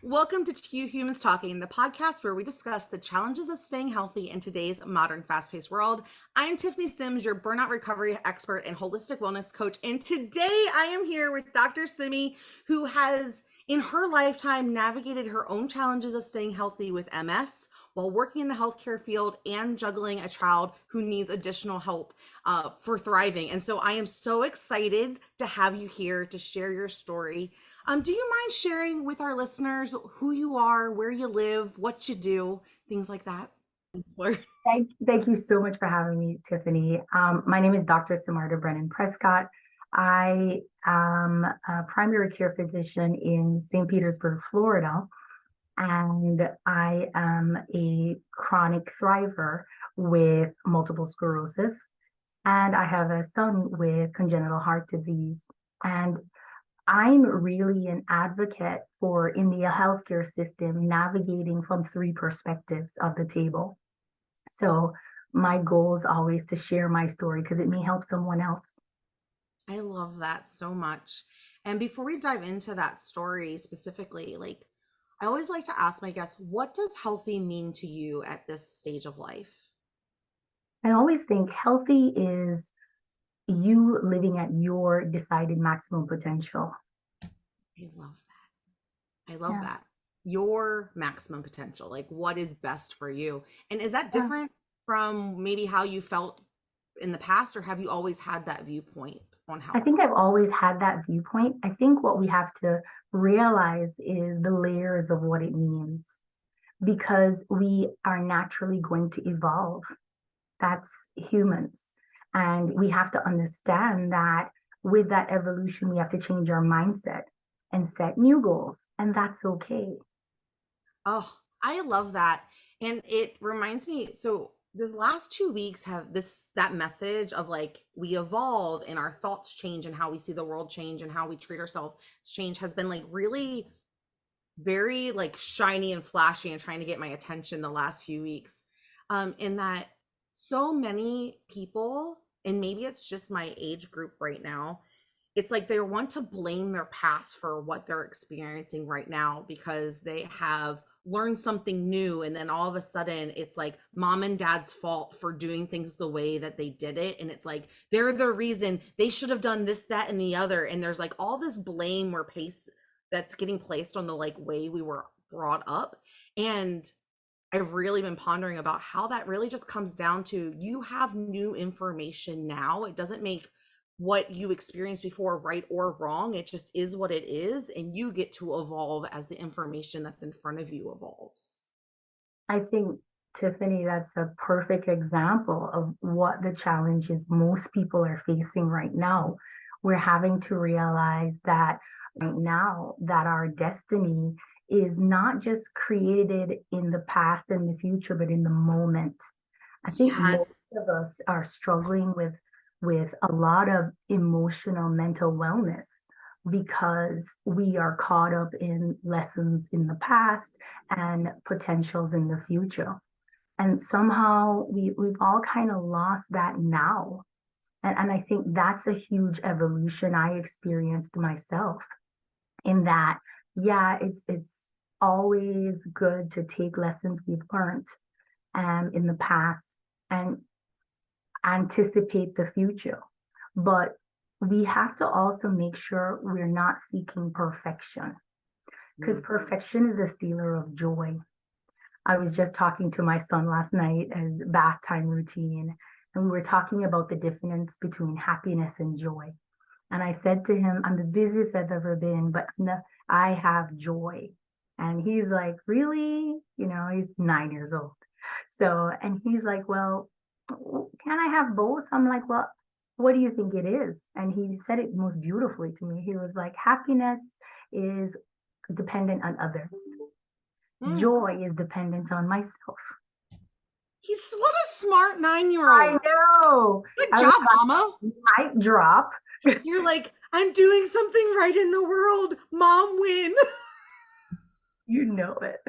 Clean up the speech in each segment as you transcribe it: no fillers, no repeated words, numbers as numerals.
Welcome to Two Humans Talking, the podcast where we discuss the challenges of staying healthy in today's modern, fast paced world. I'm Tiffany Simms, your burnout recovery expert and holistic wellness coach. And today I am here with Dr. Simi, who has, in her lifetime, navigated her own challenges of staying healthy with MS while working in the healthcare field and juggling a child who needs additional help for thriving. And so I am so excited to have you here to share your story. Do you mind sharing with our listeners who you are, where you live, what you do, things like that? Thank you so much for having me, Tiffany. My name is Dr. Samarda Brennan Prescott. I am a primary care physician in St. Petersburg, Florida, and I am a chronic thriver with multiple sclerosis, and I have a son with congenital heart disease. And I'm really an advocate for, in the healthcare system, navigating from three perspectives of the table. So my goal is always to share my story because it may help someone else. I love that so much. And before we dive into that story specifically, I always like to ask my guests, what does healthy mean to you at this stage of life? I always think healthy is you living at your decided maximum potential. I love that. I love Yeah. that. Your maximum potential, like what is best for you. And is that Yeah. different from maybe how you felt in the past, or have you always had that viewpoint on I health? think I've always had that viewpoint. I think what we have to realize is the layers of what it means because we are naturally going to evolve. That's humans. And we have to understand that with that evolution, we have to change our mindset and set new goals. And that's okay. Oh, I love that. And it reminds me, so this last 2 weeks have that message of like we evolve and our thoughts change and how we see the world change and how we treat ourselves change has been like really very like shiny and flashy and trying to get my attention the last few weeks. In that so many people, and maybe it's just my age group right now, it's like they want to blame their past for what they're experiencing right now because they have learned something new, and then all of a sudden it's like mom and dad's fault for doing things the way that they did it, and it's like they're the reason they should have done this, that, and the other, and there's like all this blame or pace that's getting placed on the like way we were brought up. And I've really been pondering about how that really just comes down to you have new information now. It doesn't make what you experienced before right or wrong. It just is what it is. And you get to evolve as the information that's in front of you evolves. I think, Tiffany, that's a perfect example of what the challenges most people are facing right now. We're having to realize that right now that our destiny is not just created in the past and the future, but in the moment. I think most Yes. of us are struggling with a lot of emotional mental wellness because we are caught up in lessons in the past and potentials in the future. And somehow we've all kind of lost that now. And I think that's a huge evolution I experienced myself in that, yeah, it's always good to take lessons we've learned in the past and anticipate the future. But we have to also make sure we're not seeking perfection because Mm. perfection is a stealer of joy. I was just talking to my son last night as bath time routine, and we were talking about the difference between happiness and joy. And I said to him, I'm the busiest I've ever been, but I have joy. And he's like, really? You know, he's 9 years old. So, and he's like, well, can I have both? I'm like, well, what do you think it is? And he said it most beautifully to me. He was like, happiness is dependent on others. Mm. Joy is dependent on myself. He's what a smart 9 year I old. know. Good I was job, mama. like, mic drop. You're like, I'm doing something right in the world. Mom win. You know it.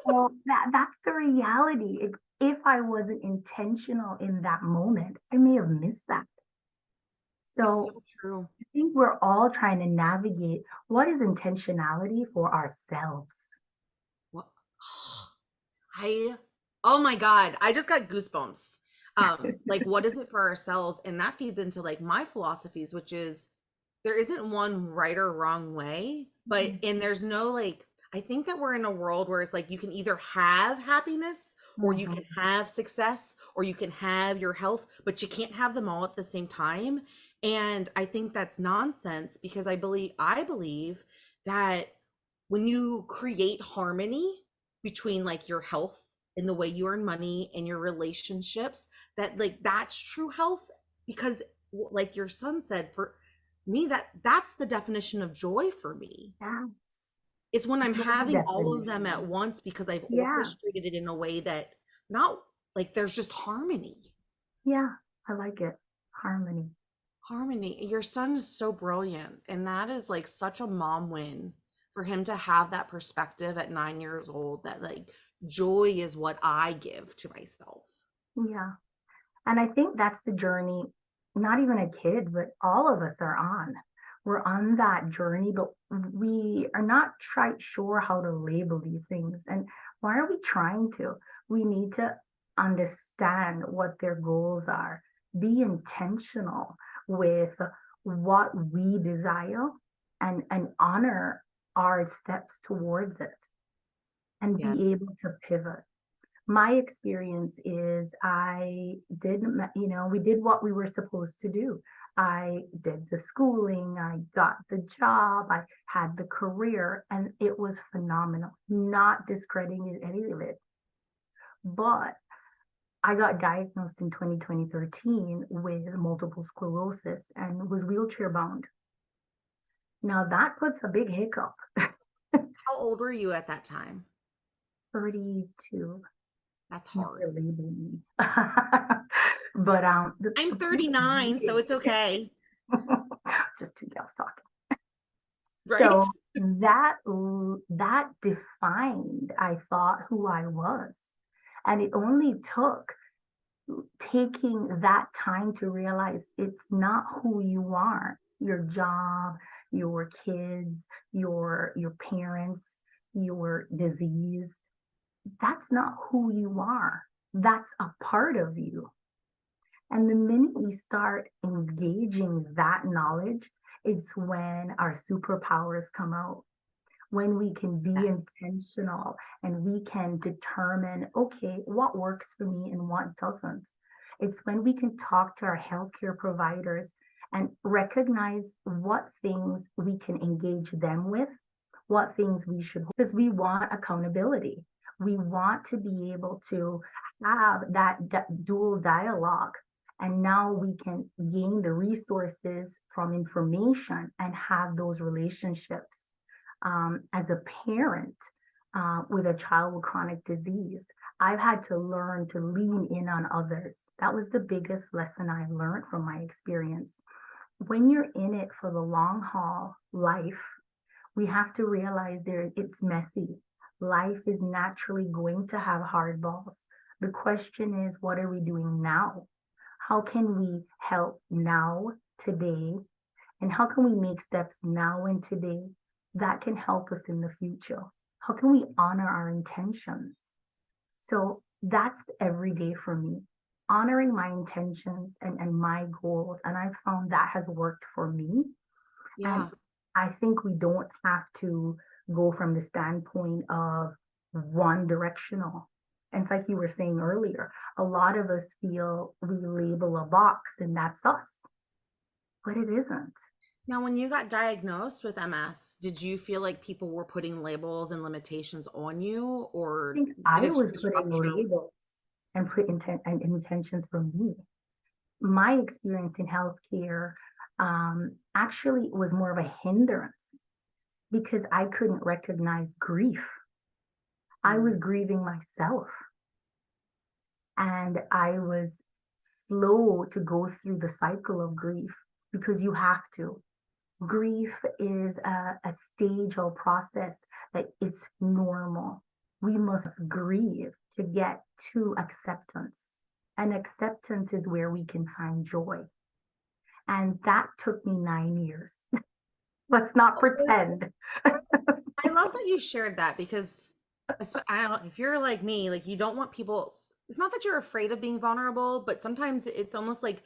Well, that's the reality. If I wasn't intentional in that moment, I may have missed that. It's So so true. I think we're all trying to navigate what is intentionality for ourselves. What I oh my God, I just got goosebumps. Like what is it for ourselves? And that feeds into like my philosophies, which is there isn't one right or wrong way, but and there's no like I think that we're in a world where it's like you can either have happiness or you can Mhm. have success or you can have your health, but you can't have them all at the same time. And I think that's nonsense because I believe that when you create harmony between like your health and the way you earn money and your relationships, that like that's true health because like your son said, for me that's the definition of joy for me. Yes. It's when I'm Love the having all of them at definition. once because I've Yes. orchestrated it in a way that not like there's just harmony. Yeah, I like it. Harmony. Harmony. Your son is so brilliant. And that is like such a mom win for him to have that perspective at 9 years old that like joy is what I give to myself. Yeah. And I think that's the journey, not even a kid, but all of us are on. We're on that journey, but we are not sure how to label these things. And why are we trying to? We need to understand what their goals are, be intentional with what we desire and honor our steps towards it and be Yes. able to pivot. My experience is we did what we were supposed to do. I did the schooling, I got the job, I had the career, and it was phenomenal. Not discrediting any of it. But I got diagnosed in 2013 with multiple sclerosis and was wheelchair bound. Now that puts a big hiccup. How old were you at that time? 32. That's Never hard. label me. But I'm the point 39, so being, it's okay. just two gals talking. Right? So that defined, I thought, who I was. And it only took taking that time to realize it's not who you are. Your job, your kids, your parents, your disease, that's not who you are. That's a part of you. And the minute we start engaging that knowledge, it's when our superpowers come out, when we can be Yes. intentional and we can determine, okay, what works for me and what doesn't. It's when we can talk to our healthcare providers and recognize what things we can engage them with, what things we should, because we want accountability. We want to be able to have that dual dialogue. And now we can gain the resources from information and have those relationships. As a parent with a child with chronic disease, I've had to learn to lean in on others. That was the biggest lesson I learned from my experience. When you're in it for the long haul life, we have to realize it's messy. Life is naturally going to have hardballs. The question is, what are we doing now? How can we help now, today, and how can we make steps now and today that can help us in the future? How can we honor our intentions? So that's every day for me, honoring my intentions and my goals. And I've found that has worked for me. And Yeah. I think we don't have to go from the standpoint of one directional. And it's like you were saying earlier, a lot of us feel we label a box and that's us, but it isn't. Now, when you got diagnosed with MS, did you feel like people were putting labels and limitations on you, I or think did I it was putting disrupt your? labels and put intentions for me. My experience in healthcare actually was more of a hindrance because I couldn't recognize grief. I was Mm, grieving myself and I was slow to go through the cycle of grief because you have to. Grief is a stage or process that it's normal. We must grieve to get to acceptance. And acceptance is where we can find joy. And that took me 9 years. Let's not pretend. I love that you shared that because I don't, if you're like me, like you don't want people, it's not that you're afraid of being vulnerable, but sometimes it's almost like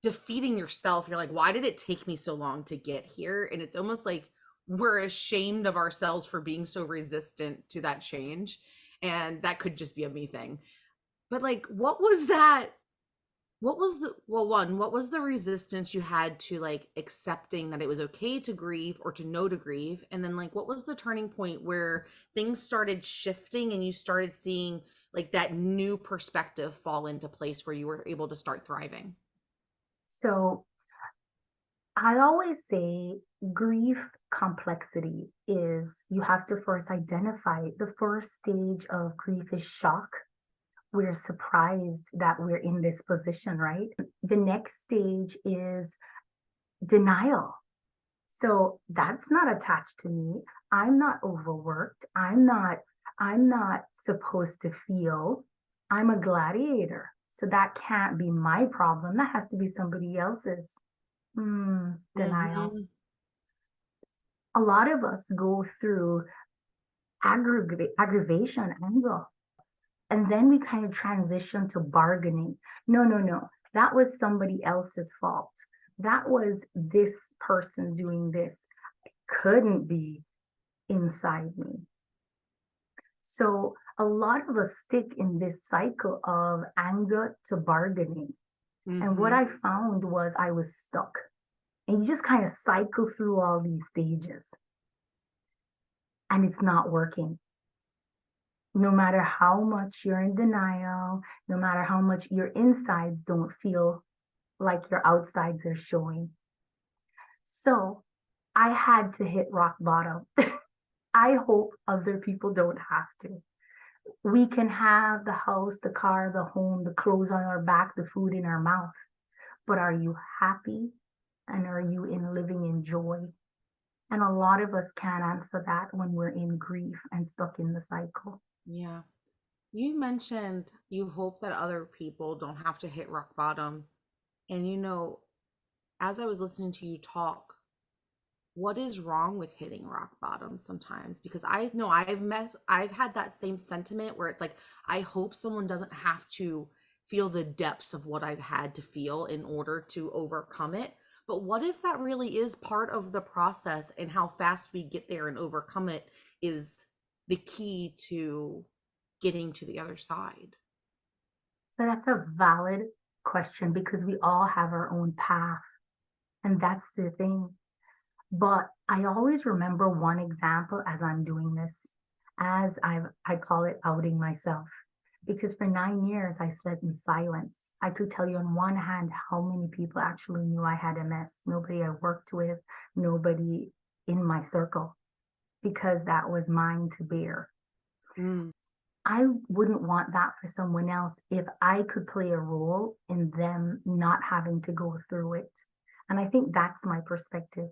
defeating yourself. You're like, why did it take me so long to get here? And it's almost like we're ashamed of ourselves for being so resistant to that change. And that could just be a me thing. But like, what was that? What was the, well, one, what was the resistance you had to like accepting that it was okay to grieve or to know to grieve? And then like, what was the turning point where things started shifting and you started seeing like that new perspective fall into place where you were able to start thriving? So I always say grief complexity is you have to first identify the first stage of grief is shock. We're surprised that we're in this position, right? The next stage is denial. So that's not attached to me. I'm not overworked. I'm not supposed to feel. I'm a gladiator. So that can't be my problem. That has to be somebody else's. Denial. Mm-hmm. A lot of us go through aggravation, anger, and then we kind of transition to bargaining. No, no, no. That was somebody else's fault. That was this person doing this. Couldn't be inside me. So a lot of us stick in this cycle of anger to bargaining. And what Mm-hmm. I found was I was stuck. And you just kind of cycle through all these stages and it's not working. No matter how much you're in denial, no matter how much your insides don't feel like your outsides are showing. So I had to hit rock bottom. I hope other people don't have to. We can have the house, the car, the home, the clothes on our back, the food in our mouth. But are you happy? And are you in living in joy? And a lot of us can't answer that when we're in grief and stuck in the cycle. Yeah. You mentioned you hope that other people don't have to hit rock bottom. And as I was listening to you talk, what is wrong with hitting rock bottom sometimes? Because I know I've had that same sentiment where it's like, I hope someone doesn't have to feel the depths of what I've had to feel in order to overcome it. But what if that really is part of the process and how fast we get there and overcome it is the key to getting to the other side? So that's a valid question because we all have our own path. And that's the thing. But I always remember one example as I'm doing this, I call it outing myself. Because for 9 years I slept in silence. I could tell you on one hand how many people actually knew I had MS. Nobody I worked with, nobody in my circle, because that was mine to bear. Mm, I wouldn't want that for someone else if I could play a role in them not having to go through it. And I think that's my perspective.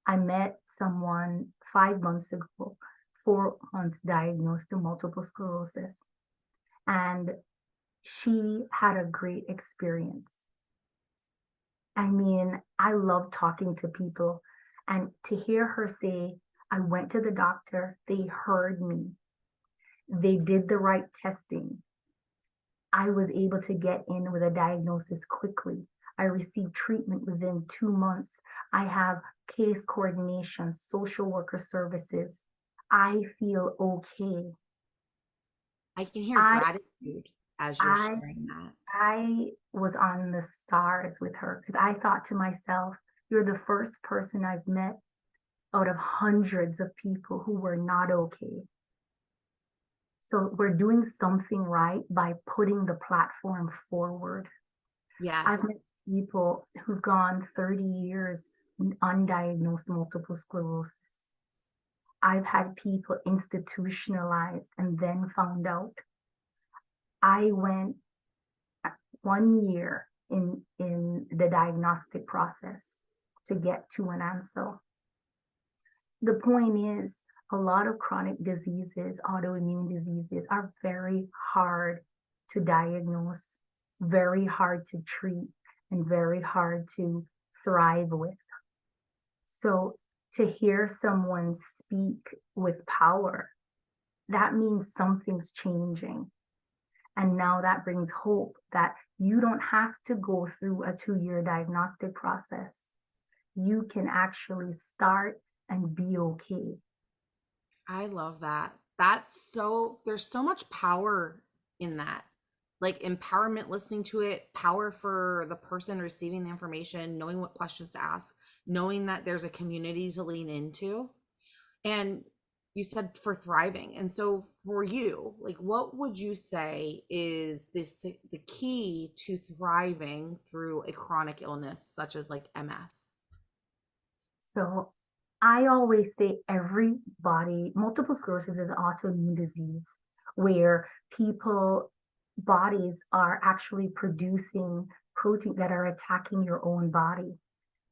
I met someone 5 months ago, 4 months diagnosed with multiple sclerosis, and she had a great experience. I mean, I love talking to people, and to hear her say, I went to the doctor, they heard me, they did the right testing. I was able to get in with a diagnosis quickly. I received treatment within 2 months. I have case coordination, social worker services. I feel okay. I can hear I gratitude as you're I sharing that. I was on the stars with her because I thought to myself, you're the first person I've met out of hundreds of people who were not okay. So we're doing something right by putting the platform forward. I've Yes. met people who've gone 30 years undiagnosed multiple sclerosis. I've had people institutionalized and then found out. I went 1 year in the diagnostic process to get to an answer. The point is, a lot of chronic diseases, autoimmune diseases, are very hard to diagnose, very hard to treat, and very hard to thrive with. So to hear someone speak with power, that means something's changing. And now that brings hope that you don't have to go through a 2-year diagnostic process. You can actually start and be okay. I love that. There's so much power in that. Like empowerment, listening to it, power for the person receiving the information, knowing what questions to ask, knowing that there's a community to lean into. And you said for thriving. And so for you, like what would you say is the key to thriving through a chronic illness such as like MS? So I always say multiple sclerosis is an autoimmune disease where people bodies are actually producing protein that are attacking your own body.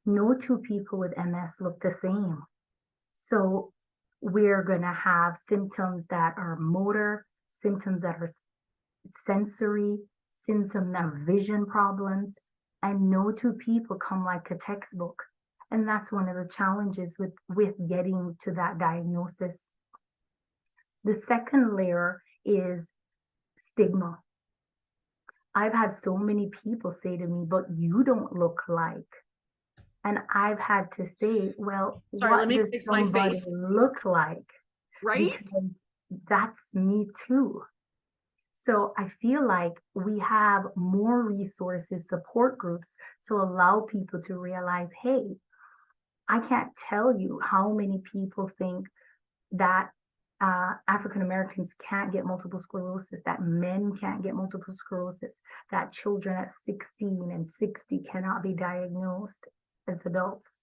No two people with MS look the same. So we're going to have symptoms that are motor, symptoms that are sensory, symptoms of vision problems, and no two people come like a textbook. And that's one of the challenges with getting to that diagnosis. The second layer is stigma. I've had so many people say to me, but you don't look like. And I've had to say, well, Sorry, let what me does fix my somebody face. look like? Right? Because that's me too. So I feel like we have more resources, support groups to allow people to realize, hey, I can't tell you how many people think that African Americans can't get multiple sclerosis, that men can't get multiple sclerosis, that children at 16 and 60 cannot be diagnosed as adults.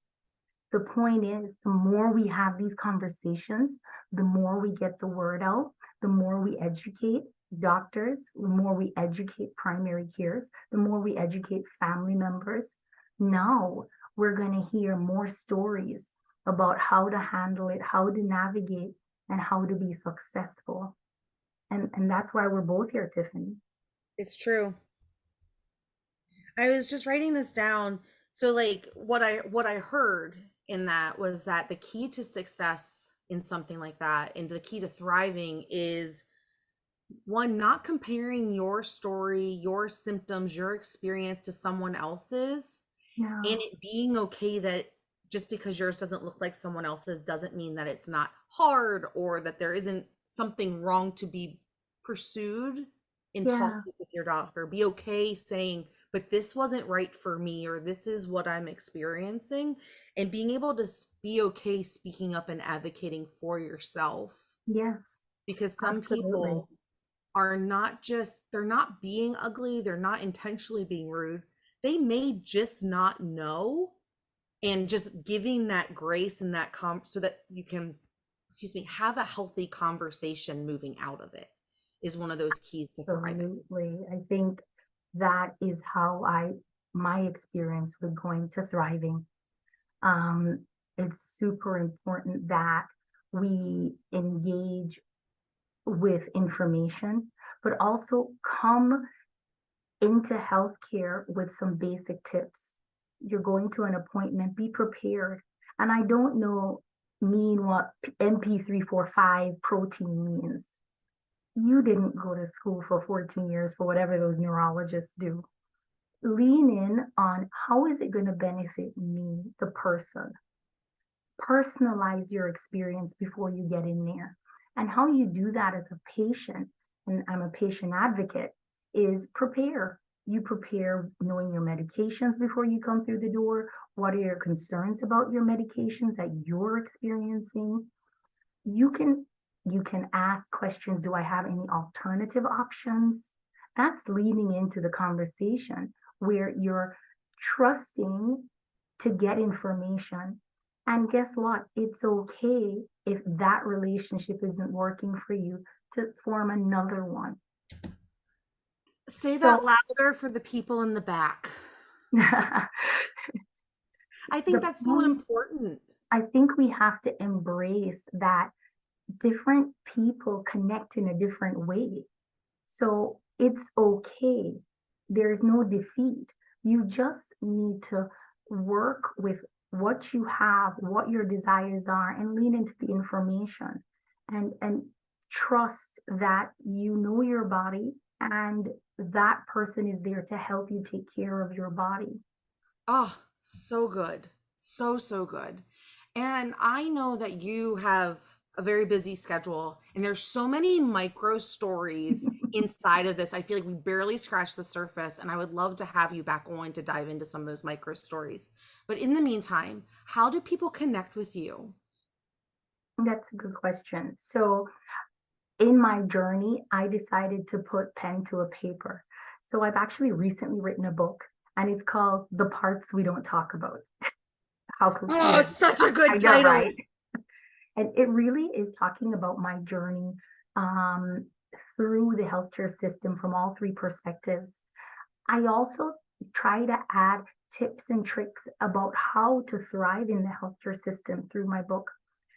The point is, the more we have these conversations, the more we get the word out, the more we educate doctors, the more we educate primary cares, the more we educate family members. Now we're going to hear more stories about how to handle it, how to navigate, and how to be successful. And that's why we're both here, Tiffany. It's true. I was just writing this down. So like what I heard in that was that the key to success in something like that and the key to thriving is one, not comparing your story, your symptoms, your experience to someone else's, and No. it being okay that just because yours doesn't look like someone else's doesn't mean that it's not hard or that there isn't something wrong to be pursued in Yeah. talking with your doctor. Be okay saying, but this wasn't right for me, or this is what I'm experiencing, and being able to be okay speaking up and advocating for yourself. Yes. Because some Absolutely. people are not just, they're not being ugly, they're not intentionally being rude. They may just not know, and just giving that grace and that so that you can, excuse me, have a healthy conversation moving out of it is one of those keys to thriving. Absolutely. I think that is how my experience with going to thriving. Um, it's super important that we engage with information, but also come into healthcare with some basic tips. You're going to an appointment, be prepared. And I don't mean what MP345 protein means. You didn't go to school for 14 years for whatever those neurologists do. Lean in on how is it going to benefit me, the person. Personalize your experience before you get in there. And how you do that as a patient, and I'm a patient advocate, is prepare. You prepare knowing your medications before you come through the door. What are your concerns about your medications that you're experiencing? You can ask questions. Do I have any alternative options? That's leading into the conversation where you're trusting to get information. And guess what? It's okay if that relationship isn't working for you to form another one. Say that So louder for the people in the back. the I think that's so point, important. I think we have to embrace that different people connect in a different way. So it's okay. There's no defeat. You just need to work with what you have, what your desires are, and lean into the information, and trust that you know your body, and that person is there to help you take care of your body. Oh, so good. So, so good. And I know that you have a very busy schedule and there's so many micro stories inside of this. I feel like we barely scratched the surface and I would love to have you back on to dive into some of those micro stories. But in the meantime, how do people connect with you? That's a good question. So, in my journey, I decided to put pen to a paper. So, I've actually recently written a book, and it's called The Parts We Don't Talk About. How Oh, cliche. such a good I know, title. right? And it really is talking about my journey um, through the healthcare system from all three perspectives. I also try to add tips and tricks about how to thrive in the healthcare system through my book.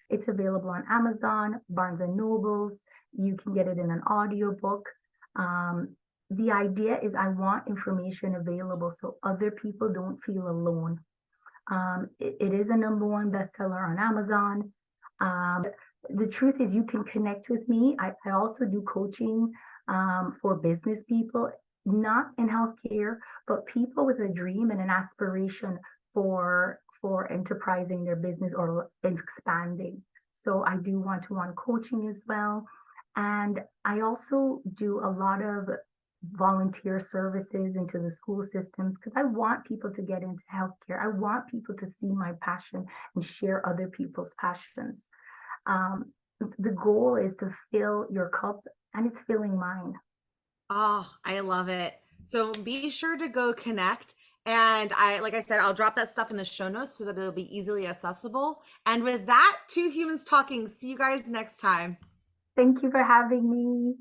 It's available on Amazon, Barnes and Nobles. You can get it in an audiobook. Um, the idea is I want information available so other people don't feel alone. It is a number one bestseller on Amazon. The truth is, you can connect with me. I also do coaching for business people, not in healthcare, but people with a dream and an aspiration for enterprising their business or expanding. So I do one-to-one coaching as well. And I also do a lot of volunteer services into the school systems because I want people to get into healthcare. I want people to see my passion and share other people's passions. Um, the goal is to fill your cup, and it's filling mine. Oh, I love it. So be sure to go connect. And like I said, I'll drop that stuff in the show notes so that it'll be easily accessible. And with that, two humans talking. See you guys next time. Thank you for having me.